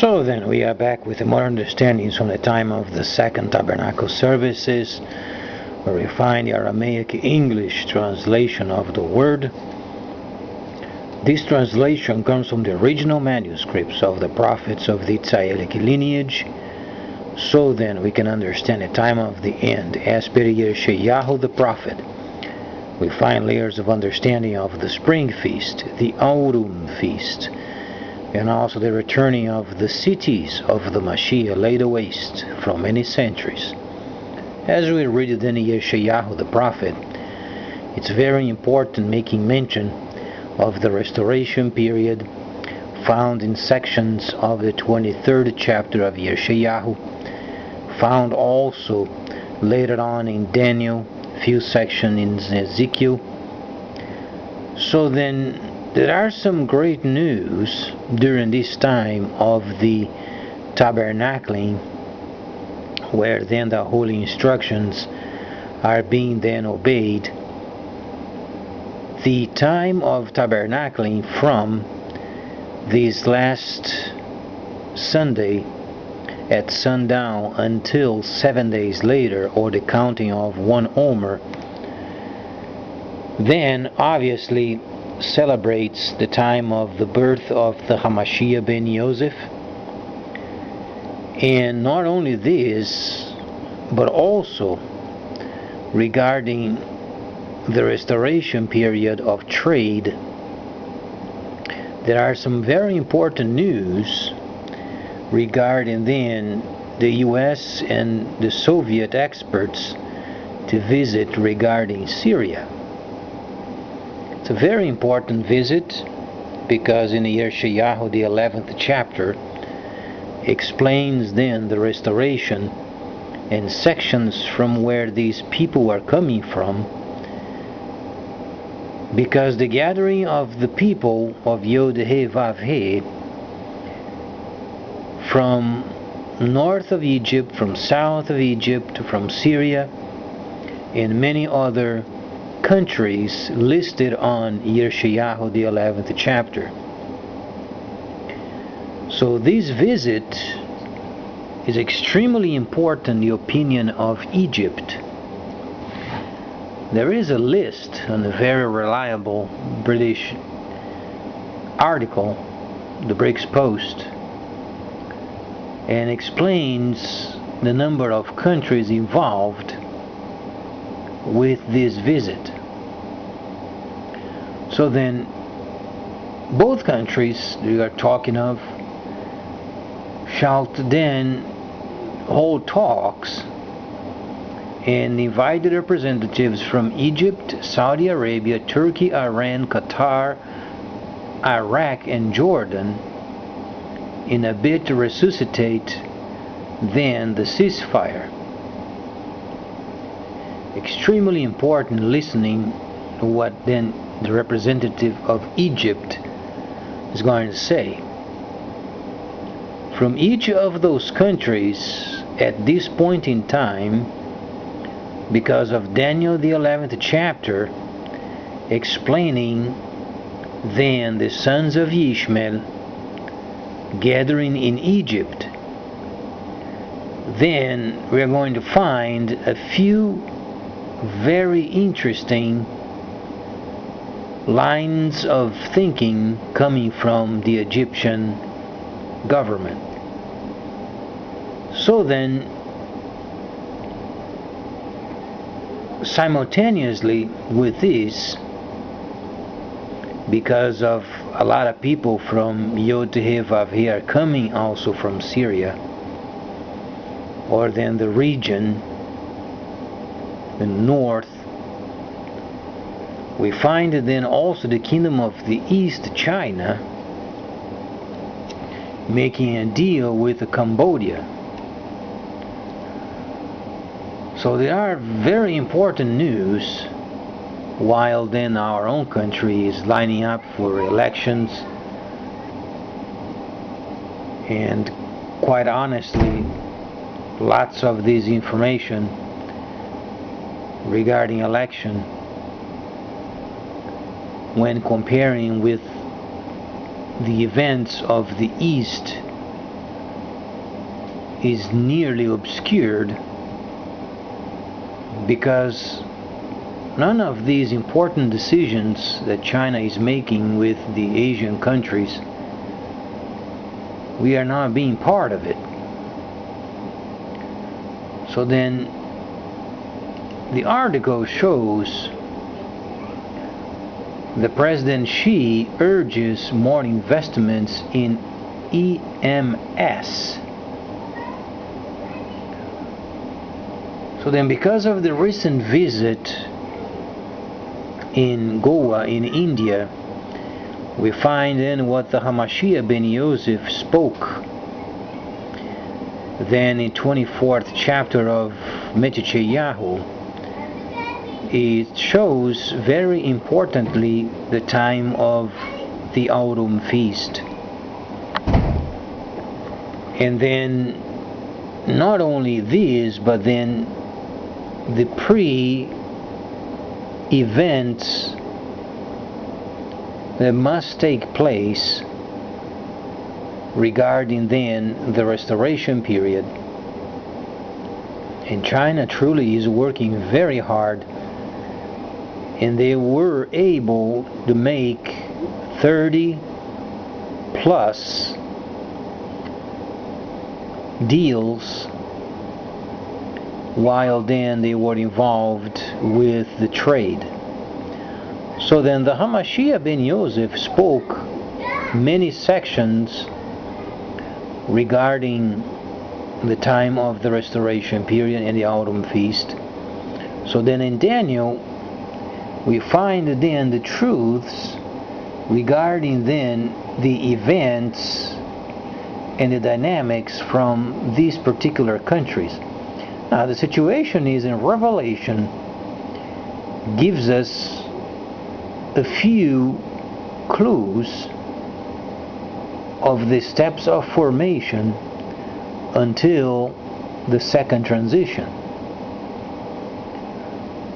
So then we are back with more understandings from the time of the Second Tabernacle services, where we find the Aramaic English translation of the word. This translation comes from the original manuscripts of the prophets of the Tzailik lineage. So then we can understand the time of the end as per Yeshayahu the prophet. We find layers of understanding of the spring feast, the Aurum feast, and also the returning of the cities of the Mashiach laid waste from many centuries. As we read it in Yeshayahu the prophet, it's very important making mention of the restoration period found in sections of the 23rd chapter of Yeshayahu, found also later on in Daniel, few sections in Ezekiel. So then there are some great news during this time of the tabernacling, where then the holy instructions are being then obeyed. The time of tabernacling from this last Sunday at sundown until 7 days later, or the counting of one Omer, then obviously celebrates the time of the birth of the Hamashiach ben Yosef. And not only this, but also regarding the restoration period of trade, there are some very important news regarding then the US and the Soviet experts to visit regarding Syria. It's a very important visit because in the Yeshayahu, the 11th chapter, explains then the restoration and sections from where these people are coming from, because the gathering of the people of Yod-Heh Vav-Heh from north of Egypt, from south of Egypt, from Syria, and many other countries listed on Yeshayahu, the 11th chapter. So this visit is extremely important in the opinion of Egypt. There is a list on a very reliable British article, the British Post, and explains the number of countries involved with this visit. So then both countries we are talking of shall then hold talks and invite the representatives from Egypt, Saudi Arabia, Turkey, Iran, Qatar, Iraq, and Jordan in a bid to resuscitate then the ceasefire. Extremely important listening to what then the representative of Egypt is going to say. From each of those countries at this point in time, because of Daniel the 11th chapter explaining then the sons of Ishmael gathering in Egypt, then we are going to find a few very interesting lines of thinking coming from the Egyptian government. So then, simultaneously with this, because of a lot of people from Yod-Heh Vav-Heh are coming also from Syria, or then the region, the north, we find then also the kingdom of the East, China, making a deal with Cambodia. So there are very important news, while then our own country is lining up for elections, and quite honestly, lots of this information regarding election, when comparing with the events of the East is nearly obscured because none of these important decisions that China is making with the Asian countries, we are not being part of it. So then the article shows the President Xi urges more investments in EMS. So then, because of the recent visit in Goa in India, we find in what the Hamashiach ben Yosef spoke then in 24th chapter of Metcheyahu. It shows very importantly the time of the autumn feast. And then not only this, but then the pre-events that must take place regarding then the restoration period. And China truly is working very hard, and they were able to make 30 plus deals while then they were involved with the trade. So then the Hamashiach ben Yosef spoke many sections regarding the time of the restoration period and the autumn feast. So then in Daniel we find then the truths regarding then the events and the dynamics from these particular countries. Now the situation is in Revelation gives us a few clues of the steps of formation until the second transition.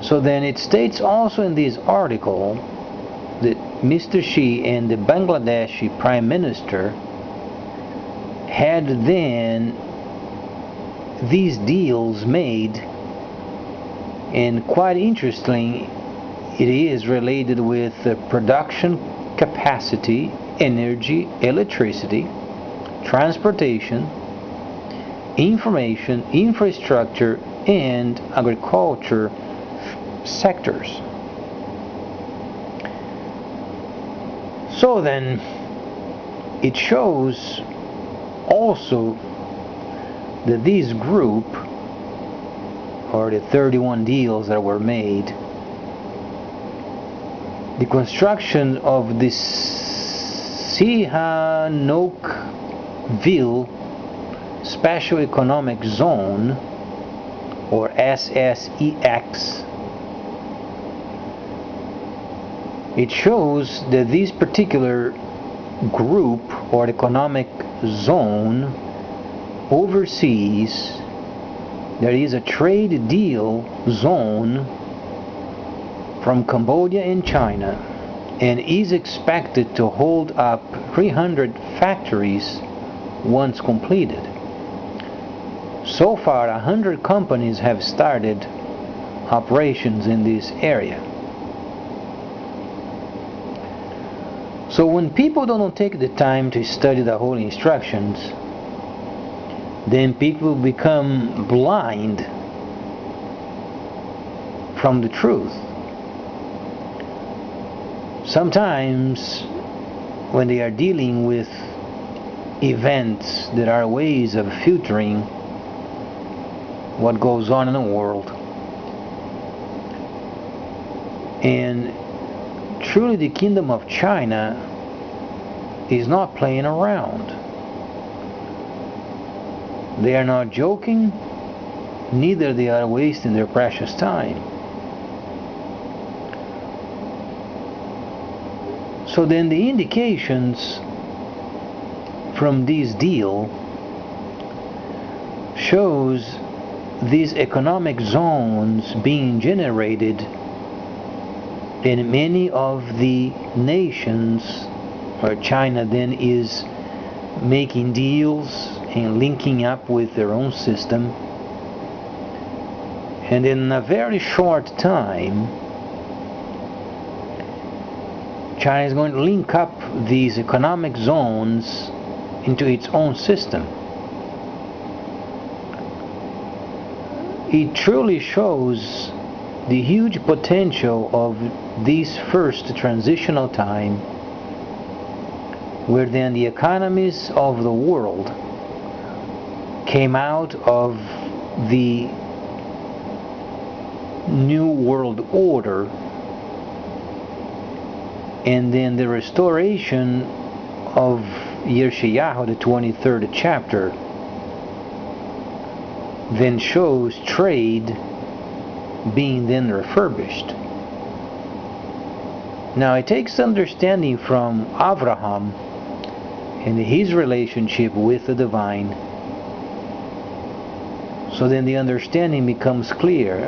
So then it states also in this article that Mr. Xi and the Bangladeshi Prime Minister had then these deals made, and quite interesting, it is related with the production capacity, energy, electricity, transportation, information, infrastructure, and agriculture sectors. So then it shows also that this group, or the 31 deals that were made, the construction of this Sihanoukville Special Economic Zone, or SSEX, it shows that this particular group or economic zone overseas, there is a trade deal zone from Cambodia and China, and is expected to hold up 300 factories once completed. So far 100 companies have started operations in this area. So when people don't take the time to study the Holy Instructions, then people become blind from the truth. Sometimes when they are dealing with events that are ways of filtering what goes on in the world, and truly the kingdom of China is not playing around. They are not joking, neither they are wasting their precious time. So then the indications from this deal shows these economic zones being generated in many of the nations where China then is making deals and linking up with their own system. And in a very short time, China is going to link up these economic zones into its own system. It truly shows the huge potential of this first transitional time, where then the economies of the world came out of the New World Order, and then the restoration of Yeshayahu, the 23rd chapter, then shows trade being then refurbished. Now it takes understanding from Abraham and his relationship with the divine, so then the understanding becomes clear.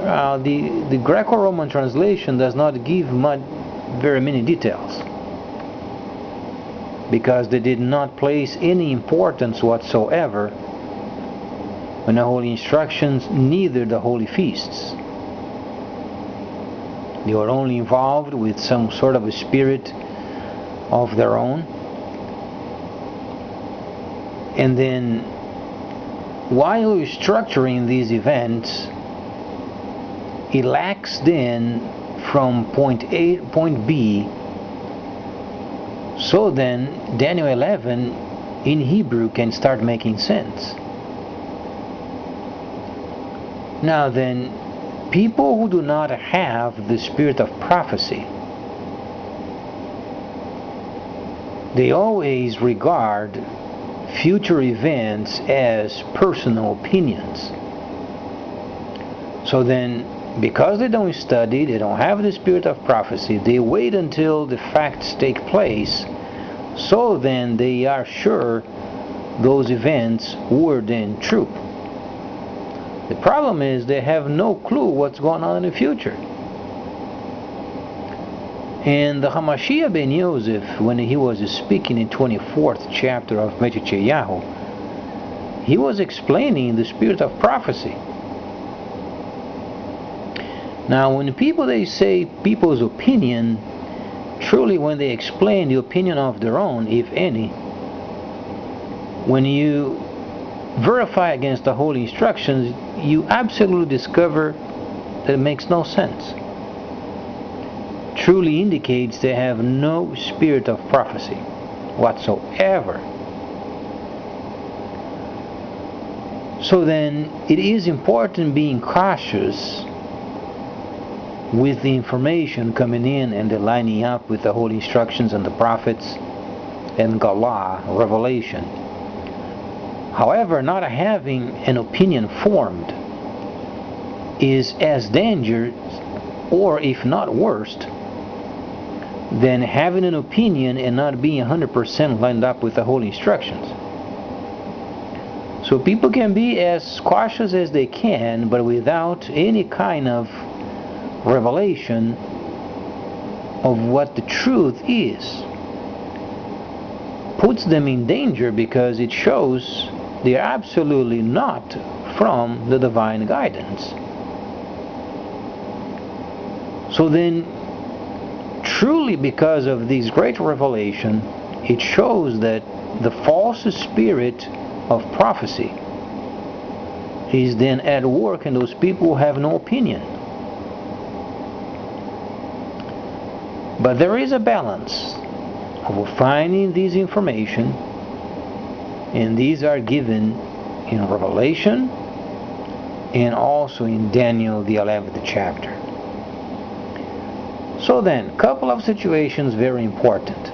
The Greco-Roman translation does not give very many details, because they did not place any importance whatsoever on the holy instructions, neither the holy feasts. They were only involved with some sort of a spirit of their own. And then, while structuring these events, it lacks then from point A to point B. So then, Daniel 11 in Hebrew can start making sense. Now then, people who do not have the spirit of prophecy, they always regard future events as personal opinions. So then, because they don't study, they don't have the spirit of prophecy, they wait until the facts take place, so then they are sure those events were then true. The problem is they have no clue what's going on in the future. And the Hamashiach ben Yosef, when he was speaking in 24th chapter of Yeshayahu, he was explaining the spirit of prophecy. Now, when people, they say people's opinion, truly when they explain the opinion of their own, if any, when you verify against the holy instructions, you absolutely discover that it makes no sense. Truly indicates they have no spirit of prophecy whatsoever. So then, it is important being cautious with the information coming in and the lining up with the holy instructions and the prophets and Galah, revelation. However, not having an opinion formed is as dangerous, or if not worse, than having an opinion and not being 100% lined up with the holy instructions. So people can be as cautious as they can, but without any kind of revelation of what the truth is, puts them in danger, because it shows they are absolutely not from the divine guidance. So then, truly because of this great revelation, it shows that the false spirit of prophecy is then at work in those people who have no opinion. But there is a balance of finding this information, and these are given in Revelation and also in Daniel the 11th chapter. So then, a couple of situations very important.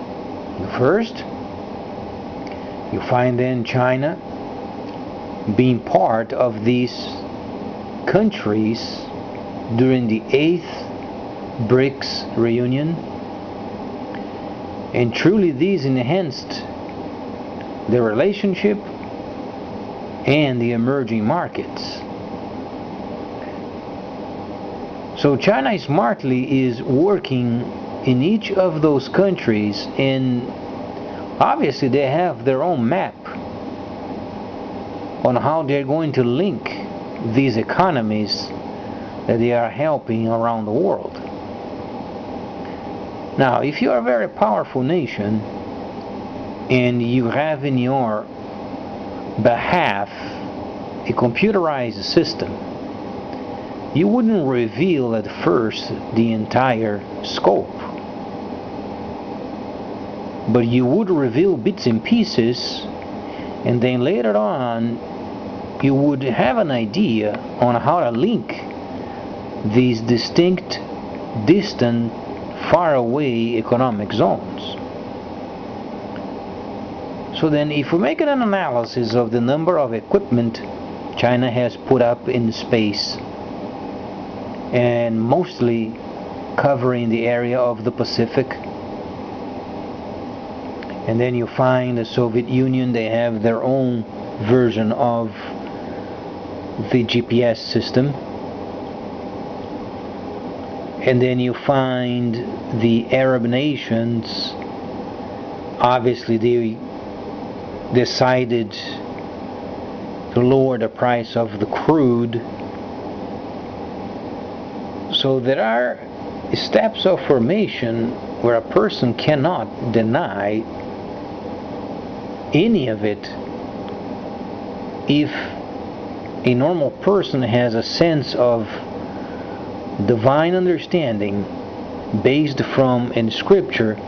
First, you find then China being part of these countries during the 8th BRICS reunion, and truly these enhanced the relationship and the emerging markets. So China smartly is working in each of those countries, and obviously they have their own map on how they're going to link these economies that they are helping around the world. Now, if you are a very powerful nation and you have in your behalf a computerized system, you wouldn't reveal at first the entire scope, but you would reveal bits and pieces, and then later on you would have an idea on how to link these distinct, distant, far away economic zones. So then, if we make an analysis of the number of equipment China has put up in space, and mostly covering the area of the Pacific, and then you find the Soviet Union, they have their own version of the GPS system, and then you find the Arab nations, obviously they decided to lower the price of the crude. So there are steps of formation where a person cannot deny any of it if a normal person has a sense of divine understanding based from in scripture.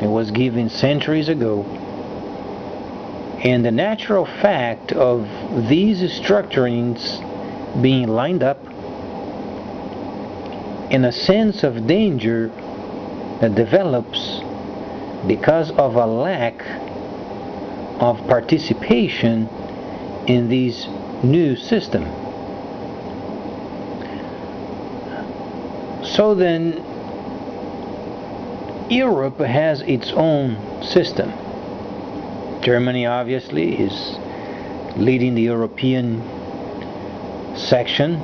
It was given centuries ago, and the natural fact of these structurings being lined up in a sense of danger that develops because of a lack of participation in this new system. So then, Europe has its own system. Germany obviously is leading the European section.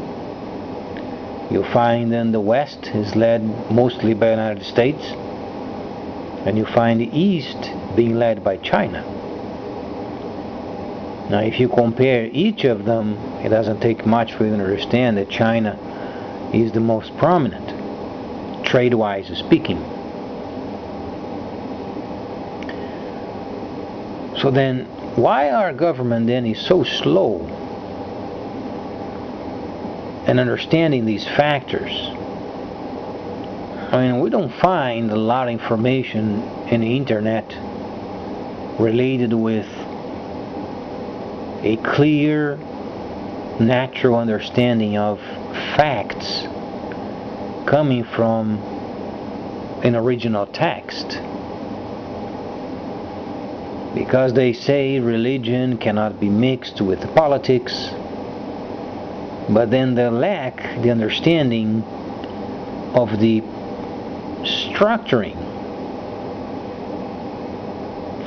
You find then the West is led mostly by the United States, and you find the East being led by China. Now, if you compare each of them, it doesn't take much for you to understand that China is the most prominent, trade-wise speaking. So then, why our government then is so slow in understanding these factors? I mean, we don't find a lot of information in the internet related with a clear, natural understanding of facts coming from an original text. Because they say religion cannot be mixed with politics, but then they lack the understanding of the structuring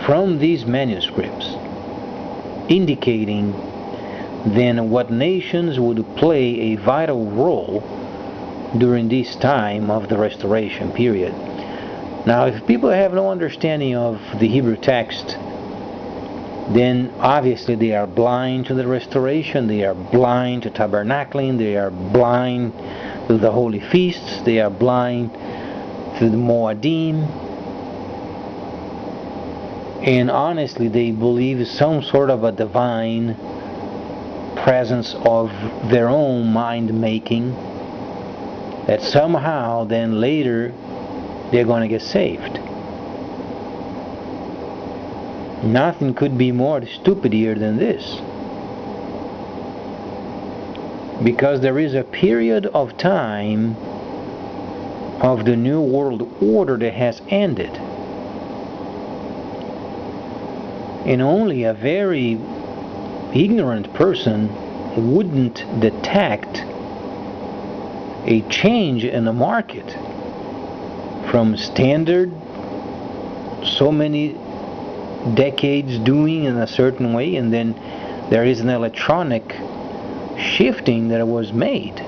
from these manuscripts, indicating then what nations would play a vital role during this time of the Restoration period. Now, if people have no understanding of the Hebrew text, then obviously they are blind to the Restoration, they are blind to tabernacling, they are blind to the holy feasts, they are blind to the Moadim, and honestly they believe some sort of a divine presence of their own mind making, that somehow then later they're going to get saved. Nothing could be more stupid here than this, because there is a period of time of the New World Order that has ended, and only a very ignorant person wouldn't detect a change in the market from standard so many decades doing in a certain way, and then there is an electronic shifting that was made.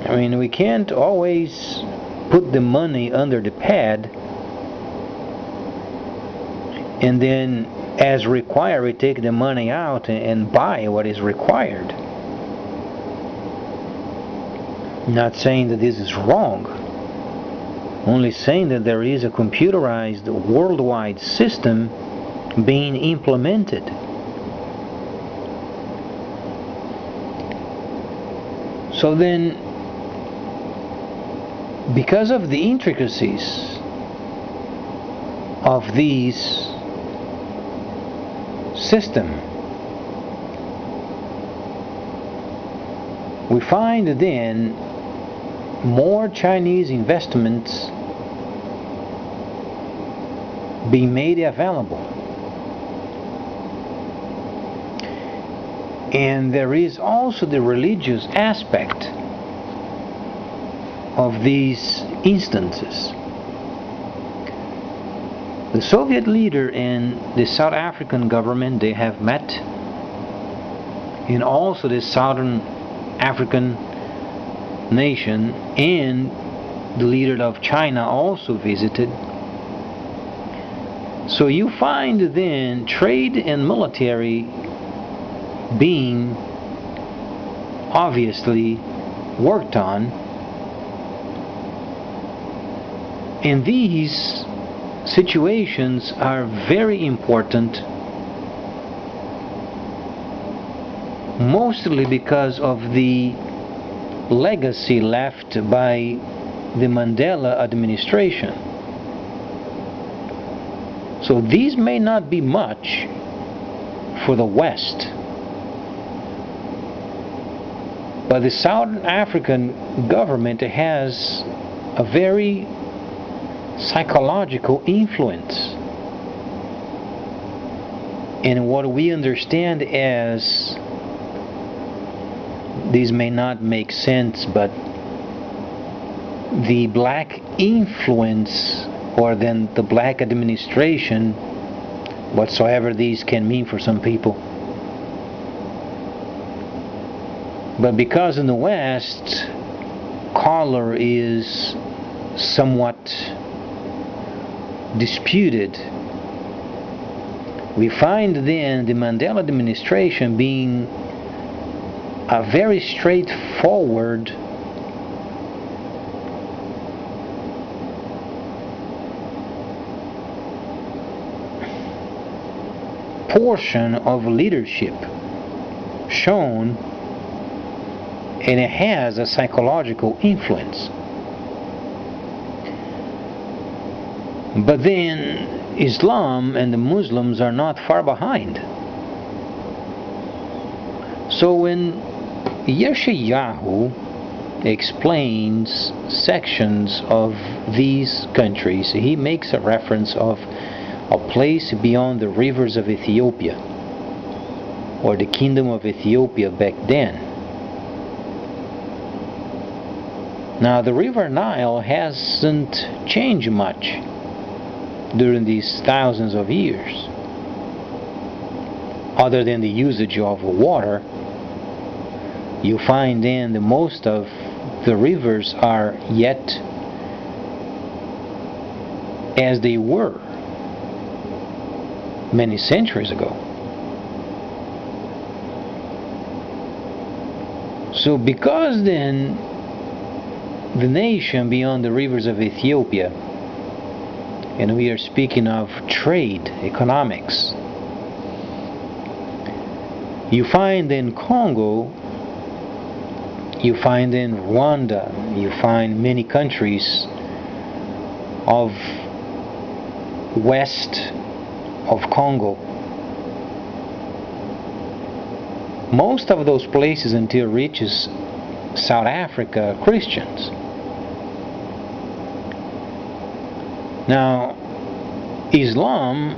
I mean, we can't always put the money under the pad and then as required, we take the money out and buy what is required. Not saying that this is wrong, only saying that there is a computerized worldwide system being implemented. So then, because of the intricacies of these system, we find then more Chinese investments being made available. And there is also the religious aspect of these instances. The Soviet leader and the South African government, they have met, and also the Southern African nation and the leader of China also visited. So you find then trade and military being obviously worked on, and these situations are very important, mostly because of the legacy left by the Mandela administration. So these may not be much for the West, but the South African government has a very psychological influence. And what we understand as, these may not make sense, but the black influence, or then the black administration, whatsoever these can mean for some people. But because in the West, color is somewhat disputed, we find then the Mandela administration being a very straightforward portion of leadership shown, and it has a psychological influence. But then Islam and the Muslims are not far behind. So when Yeshayahu explains sections of these countries, he makes a reference of a place beyond the rivers of Ethiopia, or the kingdom of Ethiopia back then. Now the river Nile hasn't changed much during these thousands of years, other than the usage of water. You find then that most of the rivers are yet as they were many centuries ago. So because then the nation beyond the rivers of Ethiopia, and we are speaking of trade, economics, you find in Congo, you find in Rwanda, you find many countries of west of Congo. Most of those places until it reaches South Africa are Christians. Now, Islam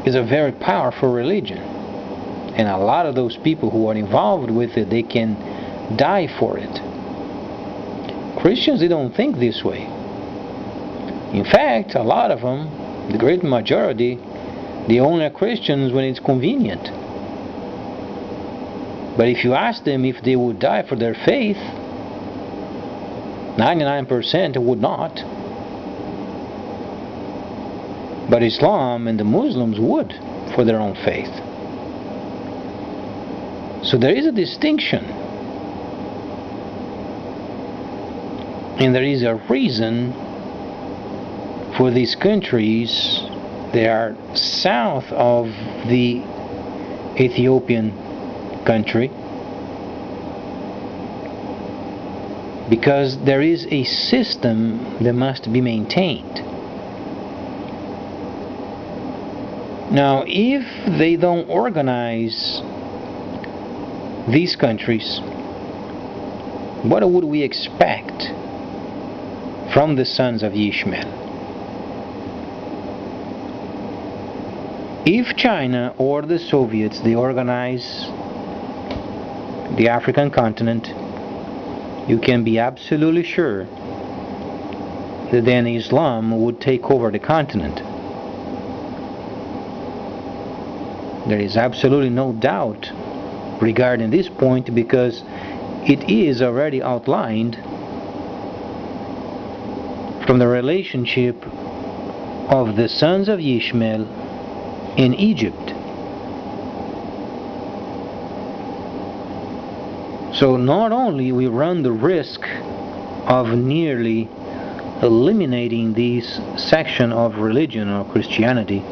is a very powerful religion, and a lot of those people who are involved with it, they can die for it. Christians, they don't think this way. In fact, a lot of them, the great majority, they only are Christians when it's convenient. But if you ask them if they would die for their faith, 99% would not. But Islam and the Muslims would for their own faith. So there is a distinction. And there is a reason for these countries. They are south of the Ethiopian country, because there is a system that must be maintained. Now, if they don't organize these countries, what would we expect from the sons of Ishmael? If China or the Soviets, they organize the African continent, you can be absolutely sure that then Islam would take over the continent. There is absolutely no doubt regarding this point, because it is already outlined from the relationship of the sons of Ishmael in Egypt. So not only we run the risk of nearly eliminating this section of religion or Christianity,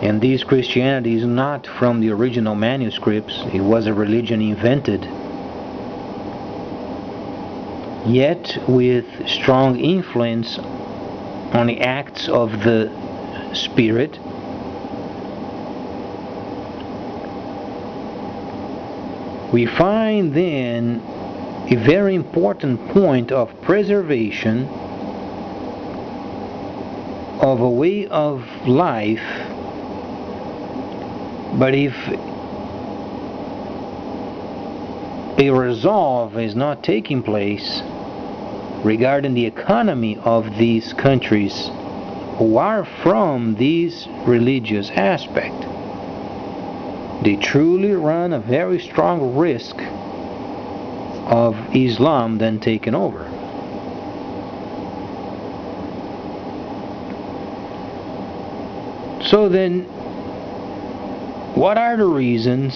and this Christianity is not from the original manuscripts, it was a religion invented, yet with strong influence on the acts of the Spirit. We find then a very important point of preservation of a way of life. But if a resolve is not taking place regarding the economy of these countries who are from this religious aspect, they truly run a very strong risk of Islam then taking over. So then, what are the reasons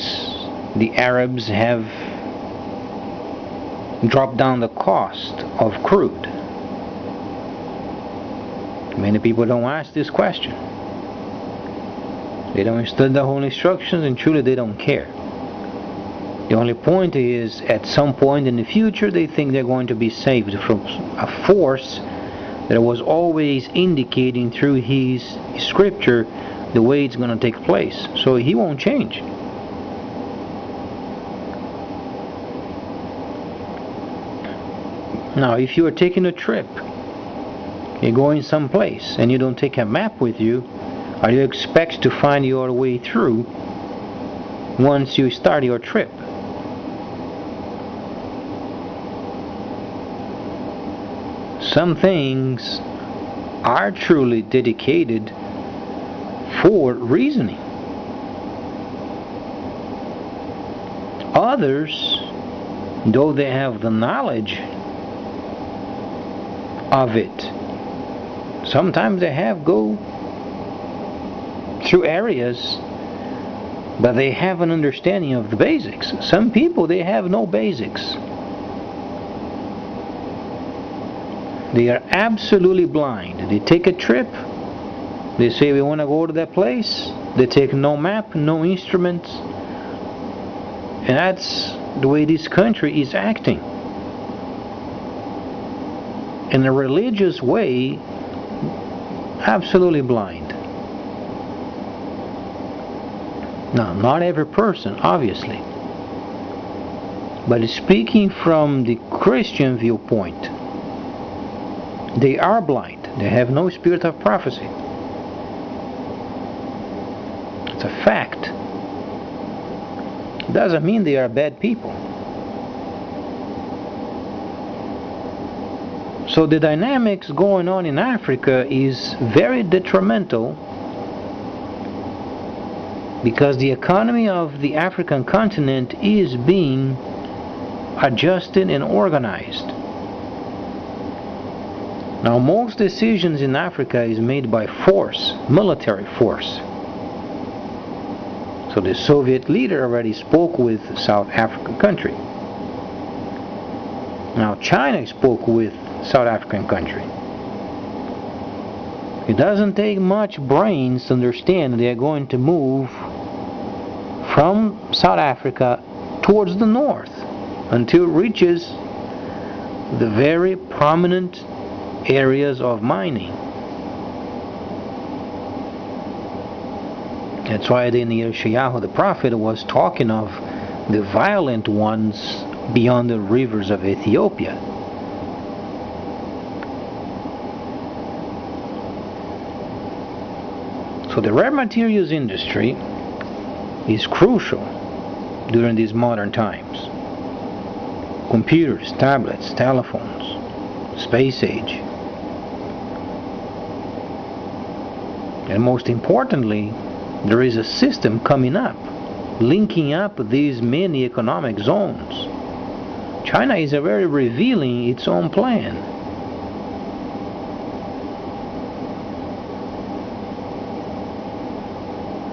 the Arabs have dropped down the cost of crude? Many people don't ask this question. They don't study the whole instructions, and truly they don't care. The only point is, at some point in the future, they think they're going to be saved from a force that was always indicating through his scripture the way it's going to take place. So he won't change. Now, if you are taking a trip, you're going someplace, and you don't take a map with you, are you expect to find your way through once you start your trip? Some things are truly dedicated for reasoning. Others, though they have the knowledge of it, sometimes they have go through areas, but they have an understanding of the basics. Some people, they have no basics. They are absolutely blind. They take a trip, they say we want to go to that place, they take no map, no instruments, and that's the way this country is acting. In a religious way, absolutely blind. Now, not every person, obviously, but speaking from the Christian viewpoint, they are blind. They have no spirit of prophecy. It's a fact. It doesn't mean they are bad people. So the dynamics going on in Africa is very detrimental, because the economy of the African continent is being adjusted and organized. Now, most decisions in Africa is made by force, military force. So the Soviet leader already spoke with South African country. Now China spoke with South African country. It doesn't take much brains to understand they are going to move from South Africa towards the north until it reaches the very prominent areas of mining. That's why then Yeshayahu the prophet was talking of the violent ones beyond the rivers of Ethiopia. So the rare materials industry is crucial during these modern times. Computers, tablets, telephones, space age. And most importantly, there is a system coming up, linking up these many economic zones. China is already revealing its own plan.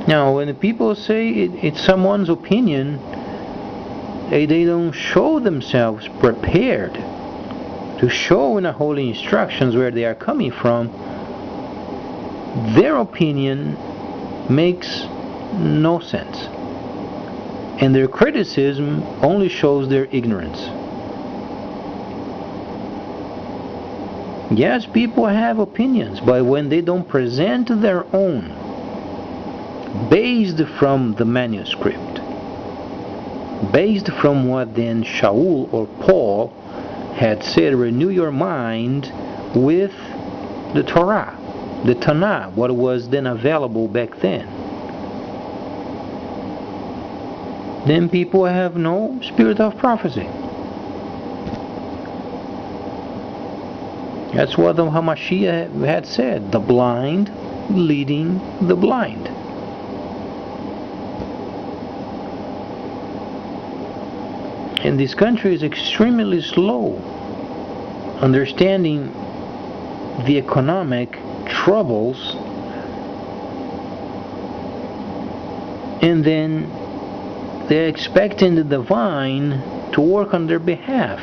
Now, when the people say it's someone's opinion, they don't show themselves prepared to show in the holy instructions where they are coming from. Their opinion makes no sense, and their criticism only shows their ignorance. Yes, people have opinions, but when they don't present their own, based from the manuscript, based from what then Shaul or Paul had said, renew your mind with the Torah, the Tanakh, what was then available back then, then people have no spirit of prophecy. That's what the Hamashiach had said, the blind leading the blind. And this country is extremely slow understanding the economic troubles, and then they're expecting the divine to work on their behalf.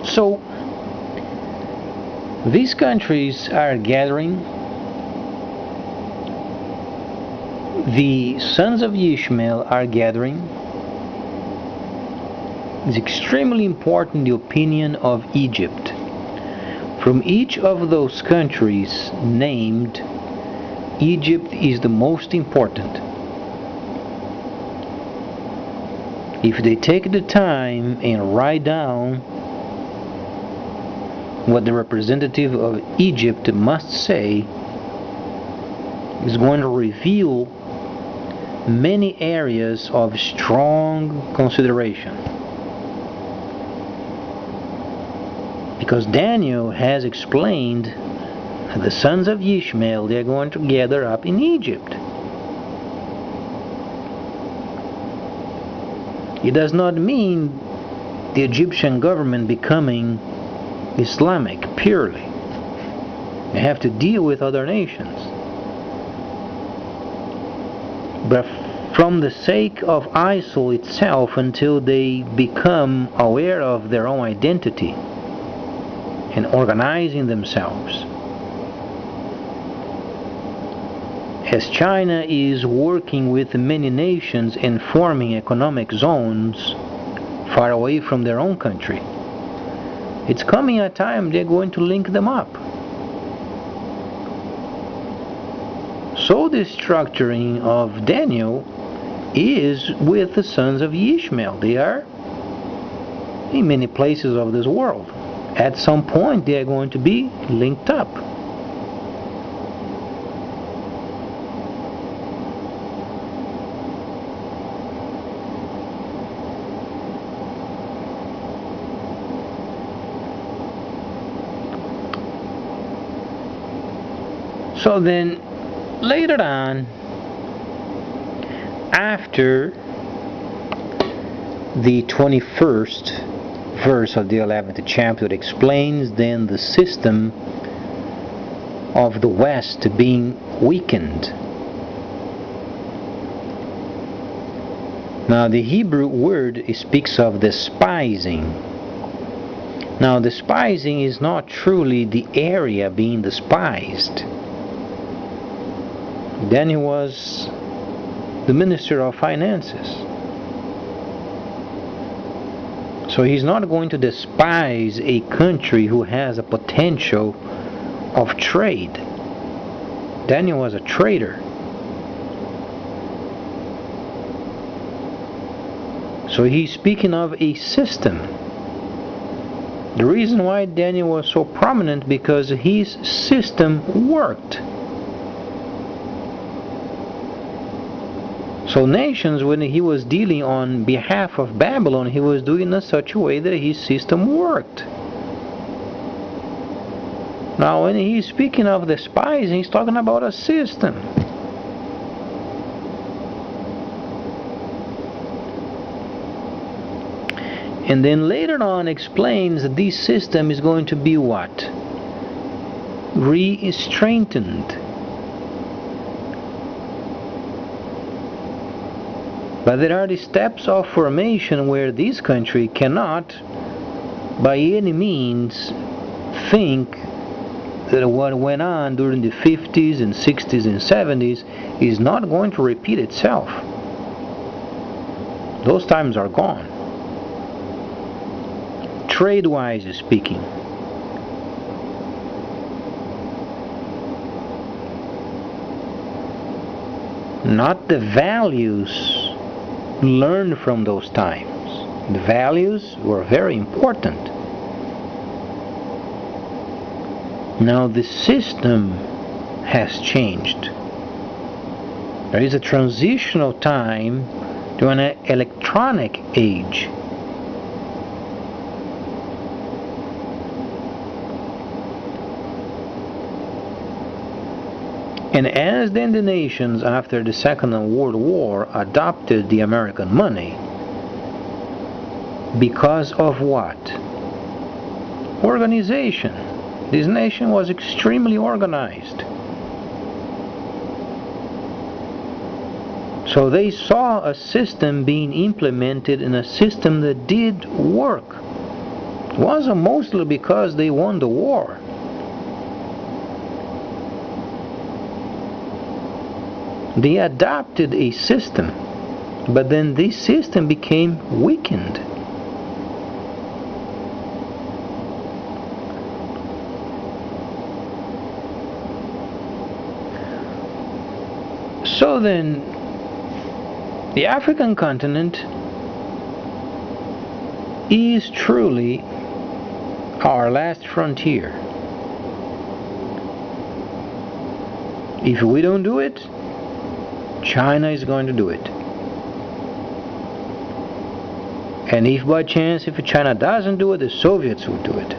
So these countries are gathering. The sons of Ishmael are gathering. It's extremely important, the opinion of Egypt. From each of those countries named, Egypt is the most important. If they take the time and write down what the representative of Egypt must say, is going to reveal many areas of strong consideration. Because Daniel has explained that the sons of Ishmael, they are going to gather up in Egypt. It does not mean the Egyptian government becoming Islamic purely. They have to deal with other nations. But from the sake of ISIL itself, until they become aware of their own identity and organizing themselves, as China is working with many nations and forming economic zones far away from their own country, it's coming a time they're going to link them up. So the structuring of Daniel is with the sons of Ishmael. They are in many places of this world. At some point they are going to be linked up. So then, later on, after the 21st verse of the 11th chapter, it explains then the system of the West being weakened. Now the Hebrew word speaks of despising. Now despising is not truly the area being despised. Daniel was the minister of finances. So he's not going to despise a country who has a potential of trade. Daniel was a trader. So he's speaking of a system. The reason why Daniel was so prominent, because his system worked. So nations, when he was dealing on behalf of Babylon, he was doing in such a way that his system worked. Now when he's speaking of despising, he's talking about a system. And then later on explains that this system is going to be what? Re-strengthened. But there are the steps of formation where this country cannot by any means think that what went on during the 50s and 60s and 70s is not going to repeat itself. Those times are gone. Trade-wise speaking. Not the values learned from those times. The values were very important. Now the system has changed. There is a transitional time to an electronic age. And as then the nations after the Second World War adopted the American money, because of what? Organization. This nation was extremely organized. So they saw a system being implemented, in a system that did work. It wasn't mostly because they won the war. They adopted a system, but then this system became weakened. So then, the African continent is truly our last frontier. If we don't do it, China is going to do it. And if by chance, if China doesn't do it, the Soviets will do it.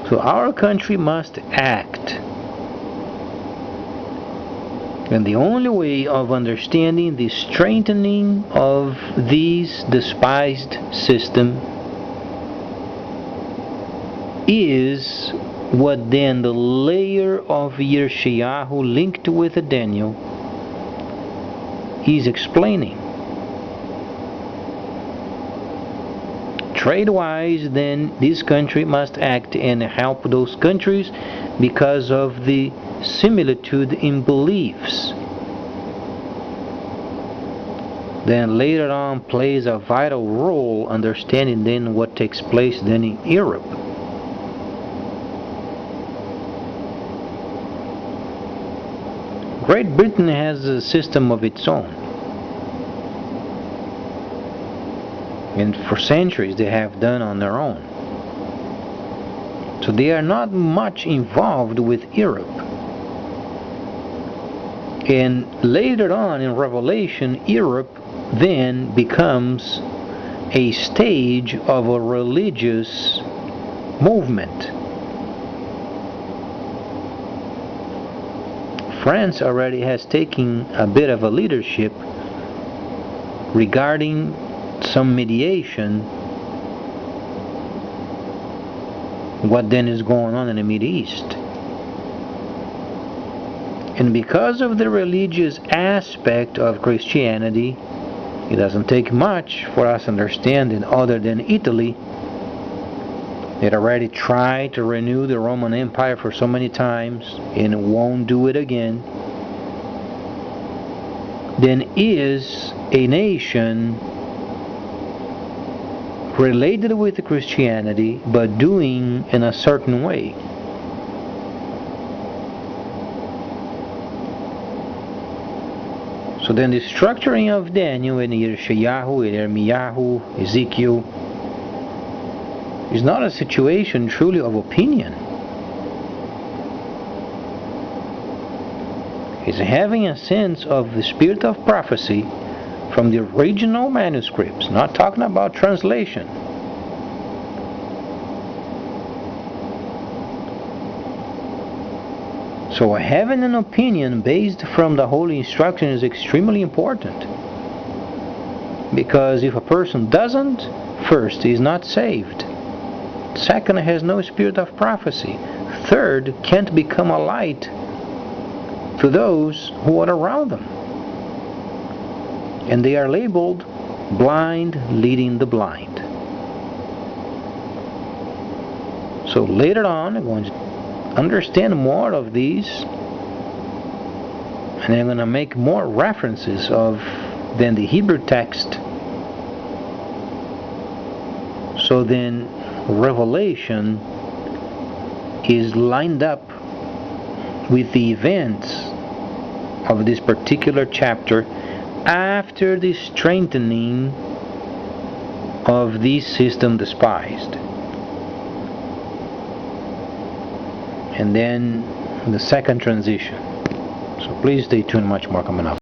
So our country must act. And the only way of understanding the strengthening of this despised system is what then the layer of Yeshayahu linked with Daniel is explaining. Trade-wise, then, this country must act and help those countries because of the similitude in beliefs. Then later on plays a vital role understanding then what takes place then in Europe. Great Britain has a system of its own. And for centuries they have done on their own. So they are not much involved with Europe. And later on in Revelation, Europe then becomes a stage of a religious movement. France already has taken a bit of a leadership regarding some mediation. What then is going on in the Middle East? And because of the religious aspect of Christianity, it doesn't take much for us to understand that other than Italy, it already tried to renew the Roman Empire for so many times and won't do it again, then is a nation related with Christianity but doing in a certain way. So then the structuring of Daniel and Yeshayahu and Yirmiyahu, Ezekiel, is not a situation truly of opinion. It's having a sense of the spirit of prophecy from the original manuscripts, not talking about translation. So having an opinion based from the Holy Instruction is extremely important. Because if a person doesn't, first, he is not saved. Second, has no spirit of prophecy. Third, can't become a light to those who are around them. And they are labeled blind leading the blind. So later on, I'm going to understand more of these, and I'm going to make more references than the Hebrew text. So then Revelation is lined up with the events of this particular chapter after the strengthening of this system despised. And then the second transition. So please stay tuned, much more coming up.